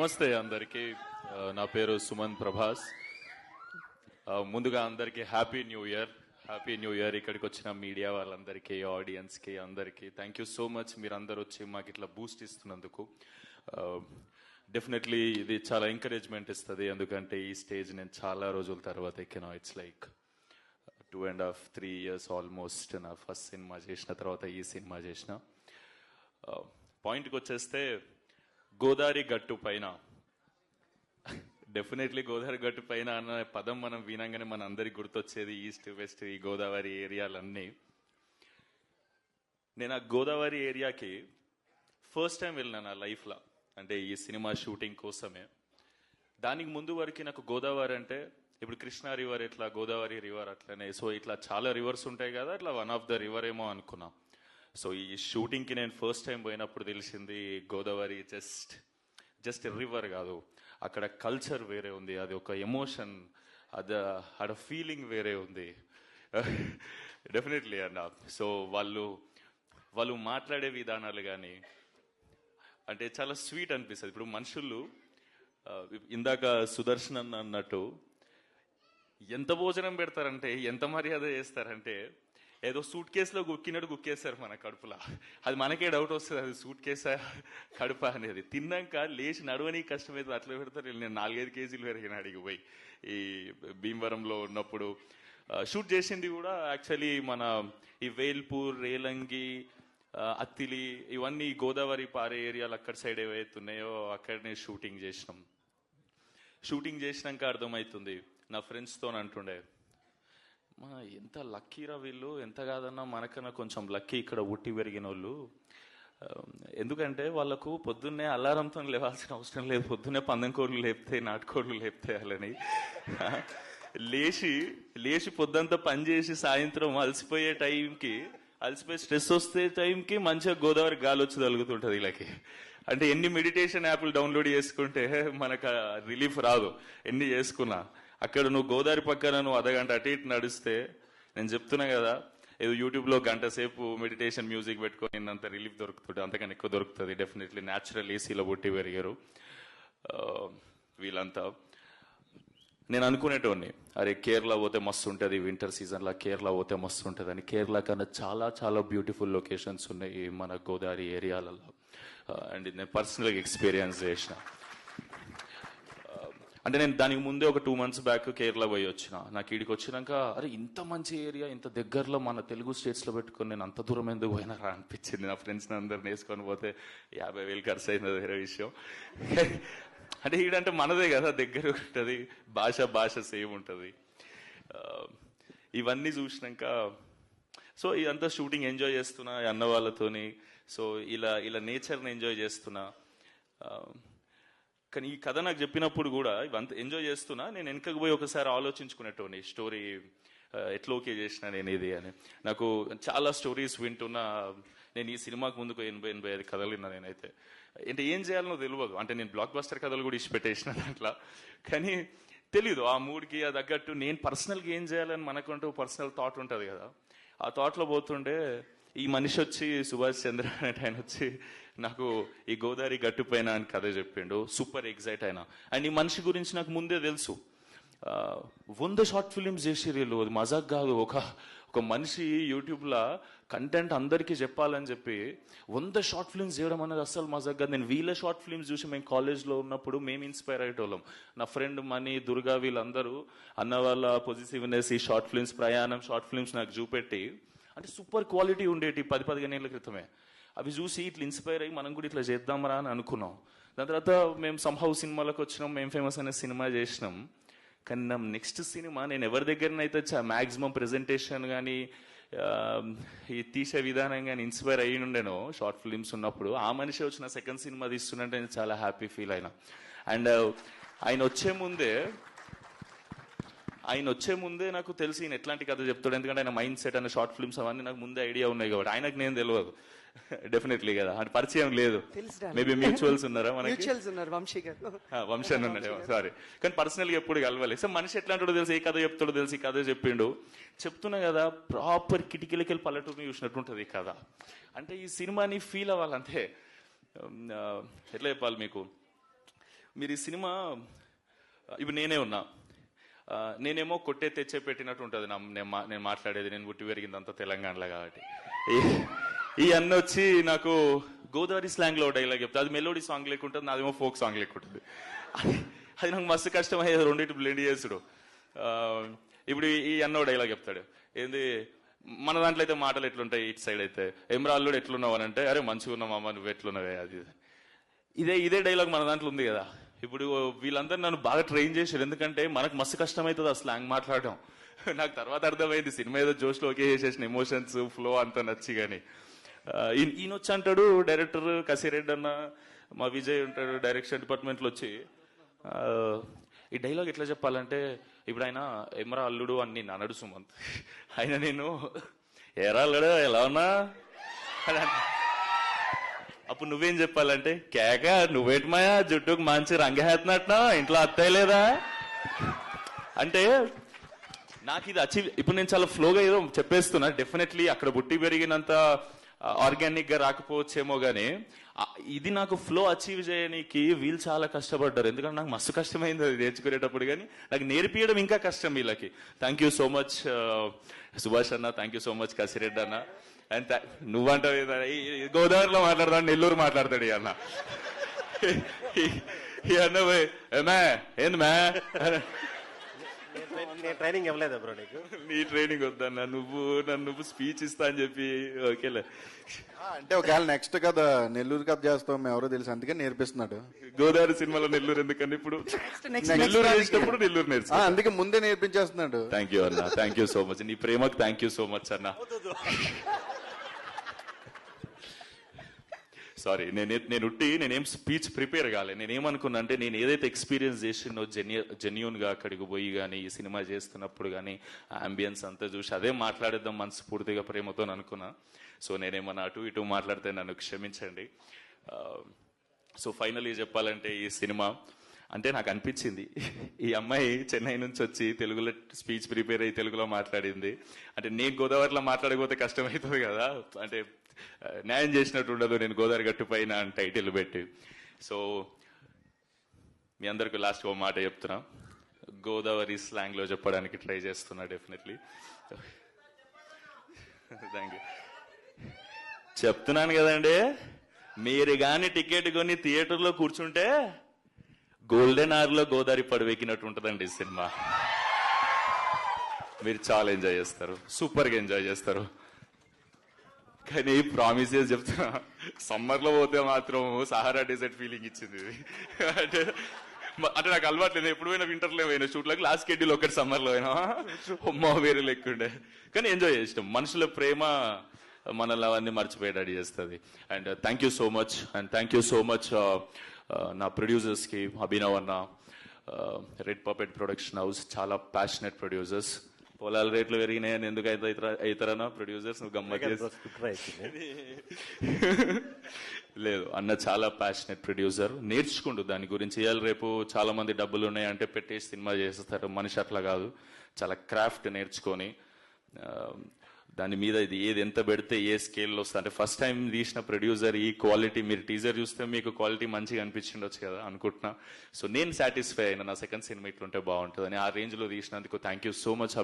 నమస్తే అందరికీ. నా పేరు సుమన్ ప్రభాస్. ముందుగా అందరికీ happy new year. Happy new year. ఇక్కడికి వచ్చిన మీడియా వాళ్ళందరికీ, ఆడియన్స్కి అందరికీ థ్యాంక్ యూ సో మచ్. మీరు అందరు వచ్చి మాకు ఇట్లా బూస్ట్ ఇస్తున్నందుకు. డెఫినెట్లీ ఇది చాలా ఎంకరేజ్మెంట్ ఇస్తుంది, ఎందుకంటే ఈ స్టేజ్ నేను చాలా రోజుల తర్వాత ఎక్కినా. It's like 2.5-3 years almost. నా ఫస్ట్ సినిమా చేసిన తర్వాత ఈ సినిమా చేసిన. పాయింట్కి వచ్చేస్తే, గోదావరి గట్టు పైన, డెఫినెట్లీ గోదావరి గట్టు పైన అన్న పదం మనం వినంగానే మన అందరికి గుర్తొచ్చేది ఈస్ట్ వెస్ట్, ఈ గోదావరి ఏరియాలన్నీ. నేను ఆ గోదావరి ఏరియాకి ఫస్ట్ టైం వెళ్ళినా నా లైఫ్లో, అంటే ఈ సినిమా షూటింగ్ కోసమే. దానికి ముందు వరకు నాకు గోదావరి అంటే ఇప్పుడు కృష్ణా రివర్ ఎట్లా, గోదావరి రివర్ అట్లనే, సో ఇట్లా చాలా రివర్స్ ఉంటాయి కదా, అట్లా వన్ ఆఫ్ ద రివర్ ఏమో అనుకున్నా. సో ఈ షూటింగ్కి నేను ఫస్ట్ టైం పోయినప్పుడు తెలిసింది గోదావరి జస్ట్ రివర్ కాదు, అక్కడ కల్చర్ వేరే ఉంది, అది ఒక ఎమోషన్, ఆడ ఫీలింగ్ వేరే ఉంది. డెఫినెట్లీ అన్న. సో వాళ్ళు మాట్లాడే విధానాలు కానీ అంటే చాలా స్వీట్ అనిపిస్తుంది. ఇప్పుడు మనుషులు ఇందాక సుదర్శన్ అన్నట్టు ఎంత భోజనం పెడతారంటే, ఎంత మర్యాద చేస్తారంటే, ఏదో సూట్ కేసులో గుక్కినట్టు గుక్కేస్తారు మన కడుపులా. అది మనకే డౌట్ వస్తుంది, అది సూట్ కేసా కడుప అనేది. తిన్నాక లేచి నడవని కష్టమైతే అట్లా పెడతారు. నేను 4-5 కేజీలు పెరిగిన అడిగి పోయి ఈ భీమవరంలో ఉన్నప్పుడు. షూట్ చేసింది కూడా యాక్చువల్లీ మన ఈ వేల్పూర్, రేలంగి, అత్తిలి, ఇవన్నీ గోదావరి పారే ఏరియాలు అక్కడ సైడ్ ఏవైతే ఉన్నాయో అక్కడనే షూటింగ్ చేసినాం. షూటింగ్ చేసినాక అర్థమవుతుంది, నా ఫ్రెండ్స్తో అంటుండే, ఎంత లక్కీరా వీళ్ళు, ఎంత కాదన్నా మనకన్నా కొంచెం లక్కీ ఇక్కడ ఉట్టి పెరిగిన వాళ్ళు. ఎందుకంటే వాళ్ళకు పొద్దున్నే అలారంతో లేవాల్సిన అవసరం లేదు, పొద్దున్నే పందెంకోళ్ళు లేపుతాయి, నాటుకోళ్ళు లేపుతాయాలని. లేచి పొద్దంతా పనిచేసి సాయంత్రం అలసిపోయి స్ట్రెస్ వస్తే టైంకి మంచిగా గోదావరి గాలి వచ్చి తగులుతుంటుంది వీళ్ళకి. అంటే ఎన్ని మెడిటేషన్ యాప్లు డౌన్లోడ్ చేసుకుంటే మనకు రిలీఫ్ రాదు, ఎన్ని చేసుకున్నా. అక్కడ నువ్వు గోదావరి పక్కన నువ్వు అర్ధగంట అటు ఇటు నడిస్తే, నేను చెప్తున్నా కదా, ఏదో యూట్యూబ్లో గంట సేపు మెడిటేషన్ మ్యూజిక్ పెట్టుకొని అంత రిలీఫ్ దొరుకుతుంది, అంతకన్నా ఎక్కువ దొరుకుతుంది. డెఫినెట్లీ న్యాచురల్ ఏసీలో పుట్టి పెరిగారు వీళ్ళంతా. నేను అనుకునేటోని, అరే కేరళ పోతే మస్తు ఉంటుంది, వింటర్ సీజన్లో కేరళ పోతే మస్తు ఉంటుంది అని. కేరళ కన్నా చాలా చాలా బ్యూటిఫుల్ లొకేషన్స్ ఉన్నాయి మన గోదావరి ఏరియాలలో. అండ్ నేను పర్సనల్గా ఎక్స్పీరియన్స్ చేసిన. అంటే నేను దానికి ముందే ఒక 2 months బ్యాక్ కేరళ పోయి వచ్చిన. నాకు ఈడికి వచ్చినాక అరే ఇంత మంచి ఏరియా, ఇంత దగ్గరలో మన తెలుగు స్టేట్స్లో పెట్టుకొని నేను అంత దూరం ఎందుకు పోయినారా అనిపించింది. నా ఫ్రెండ్స్ని అందరిని వేసుకొని పోతే 50,000 ఖర్చు అయింది, వేరే విషయం. అంటే ఈడంటే మనదే కదా, దగ్గర ఉంటుంది, భాష సేమ్ ఉంటుంది. ఇవన్నీ చూసినాక సో ఇదంతా షూటింగ్ ఎంజాయ్ చేస్తున్నా అన్న వాళ్ళతోని. సో ఇలా నేచర్ని ఎంజాయ్ చేస్తున్నా. కానీ ఈ కథ నాకు చెప్పినప్పుడు కూడా ఇవంతా ఎంజాయ్ చేస్తున్నా, నేను వెనకకు పోయి ఒకసారి ఆలోచించుకునేటోని, స్టోరీ ఎట్లా ఓకే చేసిన నేను ఇది అని. నాకు చాలా స్టోరీస్ వింటున్నా. నేను ఈ సినిమాకు ముందుకు 80-85 కథలు విన్నా నేనైతే. అంటే ఏం చేయాలనో తెలియదు. అంటే నేను బ్లాక్ బస్టర్ కథలు కూడా ఇచ్చిపెట్టేసిన దాంట్లో, కానీ తెలీదు ఆ మూడ్కి అది తగ్గట్టు నేను పర్సనల్గా ఏం చేయాలని మనకంటూ పర్సనల్ థాట్ ఉంటుంది కదా. ఆ థాట్లో పోతుండే ఈ మనిషి వచ్చి, సుభాష్ చంద్ర అనే ఆయన వచ్చి నాకు ఈ గోదావరి గట్టు పైన అని కథ చెప్పిండు. సూపర్ ఎగ్జైట్ అయినా. అండ్ ఈ మనిషి గురించి నాకు ముందే తెలుసు. 100 షార్ట్ ఫిలిమ్స్ చేసి వీళ్ళు, అది మజాక్ కాదు. ఒక మనిషి యూట్యూబ్లో కంటెంట్ అందరికీ చెప్పాలని చెప్పి 100 షార్ట్ ఫిల్మ్స్ చేయడం అనేది అస్సలు మజాక్ కాదు. నేను వీళ్ళ షార్ట్ ఫిల్మ్స్ చూసి మేము కాలేజ్లో ఉన్నప్పుడు మేము ఇన్స్పైర్ అయ్యేటోళ్ళం. నా ఫ్రెండ్ మనీ, దుర్గా, వీళ్ళందరూ అన్న వాళ్ళ పొజిటివ్నెస్, ఈ షార్ట్ ఫిల్మ్స్, ప్రయాణం షార్ట్ ఫిల్మ్స్ నాకు చూపెట్టి, అంటే సూపర్ క్వాలిటీ ఉండేటి 10-15 ఏళ్ళ క్రితమే. అవి చూసి ఇట్లా ఇన్స్పైర్ అయ్యి మనం కూడా ఇట్లా చేద్దామరా అని అనుకున్నాం. దాని తర్వాత మేము సంహౌ సినిమాలకు వచ్చినాం, మేము ఫేమస్ అనే సినిమా చేసినాం. కానీ నా నెక్స్ట్ సినిమా నేను ఎవరి దగ్గరనైతే మ్యాక్సిమం ప్రెజెంటేషన్ కానీ ఈ తీసే విధానం కానీ ఇన్స్పైర్ అయ్యి ఉండేనో షార్ట్ ఫిలిమ్స్ ఉన్నప్పుడు, ఆ మనిషి వచ్చిన సెకండ్ సినిమా తీస్తున్నట్టే నేను చాలా హ్యాపీ ఫీల్ అయినా. అండ్ ఆయన వచ్చే ముందే నాకు తెలిసి ఈయన ఎట్లాంటి కథ చెప్తాడు, ఎందుకంటే ఆయన మైండ్ సెట్ అనే షార్ట్ ఫిల్మ్స్ అవన్నీ నాకు ముందే ఐడియా ఉన్నాయి కాబట్టి. ఆయనకు నేను తెలియదు డెఫినెట్లీ కదా, అంటే పరిచయం లేదు. మేబీ మ్యూచువల్స్ ఉన్నారా మనకి? వంశీ అని ఉన్నాడు, సారీ. కానీ పర్సనల్గా ఎప్పుడు కలవాలి. సో మనిషి ఎట్లాంటాడో తెలుసు, ఏ కథ చెప్తాడో తెలుసు. ఈ కథ చెప్తున్నా కదా, ప్రాపర్ కిటికీలకి పల్లెటూరుని చూసినట్టుంటుంది ఈ కథ. అంటే ఈ సినిమాని ఫీల్ అవ్వాలంటే ఎట్లా చెప్పాలి మీకు, మీరు ఈ సినిమా ఇప్పుడు నేనే ఉన్నా, నేనేమో కొట్టే తెచ్చే పెట్టినట్టు ఉంటుంది నేను మాట్లాడేది, నేను పుట్టి పెరిగిందంతా తెలంగాణలో కాబట్టి. ఈ అన్న వచ్చి నాకు గోదావరి స్లాంగ్ లో డైలాగ్ చెప్తా, అది మెలోడీ సాంగ్ లేకుంటుంది, నాదేమో ఫోక్ సాంగ్ లేకుంటుంది. అది నాకు మస్తు కష్టమయ్యేది రెండింటి బ్లెండ్ చేసుడు. ఇప్పుడు ఈ అన్న డైలాగ్ చెప్తాడు, ఏంది మన దాంట్లో అయితే మాటలు ఎట్లుంటాయి, ఇటు సైడ్ అయితే ఎమ్రా అల్లుడు ఎట్లున్నావు అని అంటే, అరే మంచిగా ఉన్నావు అమ్మ, నువ్వు ఎట్లున్నావే, అది ఇదే డైలాగ్ మన దాంట్లో ఉంది కదా. ఇప్పుడు వీళ్ళందరూ నన్ను బాగా ట్రైన్ చేశారు, ఎందుకంటే మనకు మస్తు కష్టమవుతుంది ఆ స్లాంగ్ మాట్లాడడం. నాకు తర్వాత అర్థమైంది, సినిమా ఏదో జోష్లో ఓకే చేసేసిన, ఎమోషన్స్ ఫ్లో అంతా నచ్చి. కానీ ఈయన వచ్చి అంటాడు, డైరెక్టర్ కసిరెడ్డి అన్న, మా విజయ్ ఉంటాడు డైరెక్షన్ డిపార్ట్మెంట్లో వచ్చి, ఈ డైలాగ్ ఎట్లా చెప్పాలంటే, ఇప్పుడు ఆయన ఎమ్రా అల్లుడు అని నేను అనడు సుమంత్, ఆయన నేను ఎరా అల్లుడు ఎలా ఉన్నా అప్పుడు నువ్వేం చెప్పాలంటే, కేక నువ్వేటి మాయా జుట్టుకు మంచి రంగేస్తున్నట్నా, ఇంట్లో అత్తయ్య లేదా అంటే నాకు ఇది అచీవ్. ఇప్పుడు నేను చాలా ఫ్లోగా ఏదో చెప్పేస్తున్నా, డెఫినెట్లీ అక్కడ పుట్టి పెరిగినంత ఆర్గానిక్ గా రాకపోవచ్చేమో, కానీ ఇది నాకు ఫ్లో అచీవ్ చేయడానికి వీళ్ళు చాలా కష్టపడ్డారు, ఎందుకంటే నాకు మస్తు కష్టమైంది అది నేర్చుకునేటప్పుడు, కానీ నాకు నేర్పియడం ఇంకా కష్టం వీళ్ళకి. Thank you so much Subhash అన్న, thank you so much Kasireddy అన్న. అండ్ నువ్వంటావు గోదావరిలో మాట్లాడతాడు, నెల్లూరు మాట్లాడతాడు ఈ అన్న. ఈ అన్న పోయి ఏమే ఏంది మే, ట్రైనింగ్ ఇవ్వలేదు బ్రో నీకు, నీ ట్రైనింగ్ వద్దన్న, నువ్వు స్పీచ్ ఇస్తా అని చెప్పి ఓకేలే. అంటే ఒకవేళ నెక్స్ట్ కథ నెల్లూరు కథ చేస్తాం మేము ఎవరో తెలుసు, అందుకే నేర్పిస్తున్నాడు. గోదావరి సినిమాలో నెల్లూరు ఎందుకని, ఇప్పుడు నెల్లూరు చేసినప్పుడు నెల్లూరు నేర్చు, అందుకే ముందే నేర్పించేస్తున్నాడు. థ్యాంక్ యూ అన్న, థ్యాంక్ యూ సో మచ్, నీ ప్రేమకు థ్యాంక్ యూ సో మచ్ అన్న. సారీ, నేనేం స్పీచ్ ప్రిపేర్ కాలే. నేనేమనుకున్నా అంటే, నేను ఏదైతే ఎక్స్పీరియన్స్ చేసినో జెన్యూన్ గా అక్కడికి పోయి కానీ ఈ సినిమా చేస్తున్నప్పుడు కానీ అంబియన్స్ అంతా చూసి అదే మాట్లాడేద్దాం మనస్ఫూర్తిగా ప్రేమతో అనుకున్నా. సో నేనేమన్నా అటు ఇటు మాట్లాడితే నన్ను క్షమించండి. సో ఫైనలీ చెప్పాలంటే, ఈ సినిమా అంటే నాకు అనిపించింది, ఈ అమ్మాయి చెన్నై నుంచి వచ్చి తెలుగులో స్పీచ్ ప్రిపేర్ అయ్యి తెలుగులో మాట్లాడింది అంటే, నేను గోదావరిలో మాట్లాడకపోతే కష్టమవుతుంది కదా, అంటే న్యాయం చేసినట్టు ఉండదు నేను గోదావరి గట్టు పైన అని టైటిల్ పెట్టి. సో మీ అందరికి లాస్ట్ ఓ మాట చెప్తున్నా, గోదావరి స్లాంగ్ లో చెప్పడానికి ట్రై చేస్తున్నా డెఫినెట్లీ. Thank you. చెప్తున్నాను కదండి, మీరు కానీ టికెట్ కొని థియేటర్లో కూర్చుంటే గోల్డెన్ అవర్ లో గోదావరి పడవెక్కినట్టు ఉంటుందండి ఈ సినిమా. మీరు చాలా ఎంజాయ్ చేస్తారు, సూపర్ గా ఎంజాయ్ చేస్తారు. కానీ ప్రామిసెస్ చెప్తున్నా, సమ్మర్ లో పోతే మాత్రం సహారా డెజర్ట్ ఫీలింగ్ ఇచ్చింది ఇది. అంటే నాకు అలవాట్లేదు, ఎప్పుడు పోయినా వింటర్ లో పోయినా షూట్లకు, లాస్ట్ షెడ్యూల్ ఒకటి సమ్మర్ లో అయినా అమ్మా వేరే లెక్కుండే. కానీ ఎంజాయ్ చేసినాం, మనుషుల ప్రేమ మనల్ని అవన్నీ మర్చిపోయేటట్టు చేస్తుంది. And thank you so much, and thank you so much నా ప్రొడ్యూసర్స్ కి, అభినవ్ అన్న, రెడ్ పపెట్ ప్రొడక్షన్ హౌస్, చాలా ప్యాషనెట్ ప్రొడ్యూసర్స్. పొలాల రేట్లు పెరిగినాయని ఎందుకు అవుతారన్నా ప్రొడ్యూసర్స్, నువ్వు గమ్మత్ లేదు అన్న, చాలా ప్యాషనెట్ ప్రొడ్యూసర్, నేర్చుకుంటూ దాని గురించి. ఇవాళ రేపు చాలా మంది డబ్బులు ఉన్నాయంటే పెట్టేసి సినిమా చేస్తారు, మనిషి అట్లా కాదు, చాలా క్రాఫ్ట్ నేర్చుకొని దాని మీద ఇది ఏది ఎంత పెడితే ఏ స్కేల్లో వస్తుంది. అంటే ఫస్ట్ టైం తీసిన ప్రొడ్యూసర్ ఈ క్వాలిటీ, మీరు టీజర్ చూస్తే మీకు క్వాలిటీ మంచిగా అనిపించిండొచ్చు కదా అనుకుంటున్నా. సో నేను సాటిస్ఫై అయినా, నా సెకండ్ సినిమా ఇట్లుంటే బాగుంటుందని. ఆ రేంజ్ లో తీసినందుకు థ్యాంక్ యూ సో మచ్.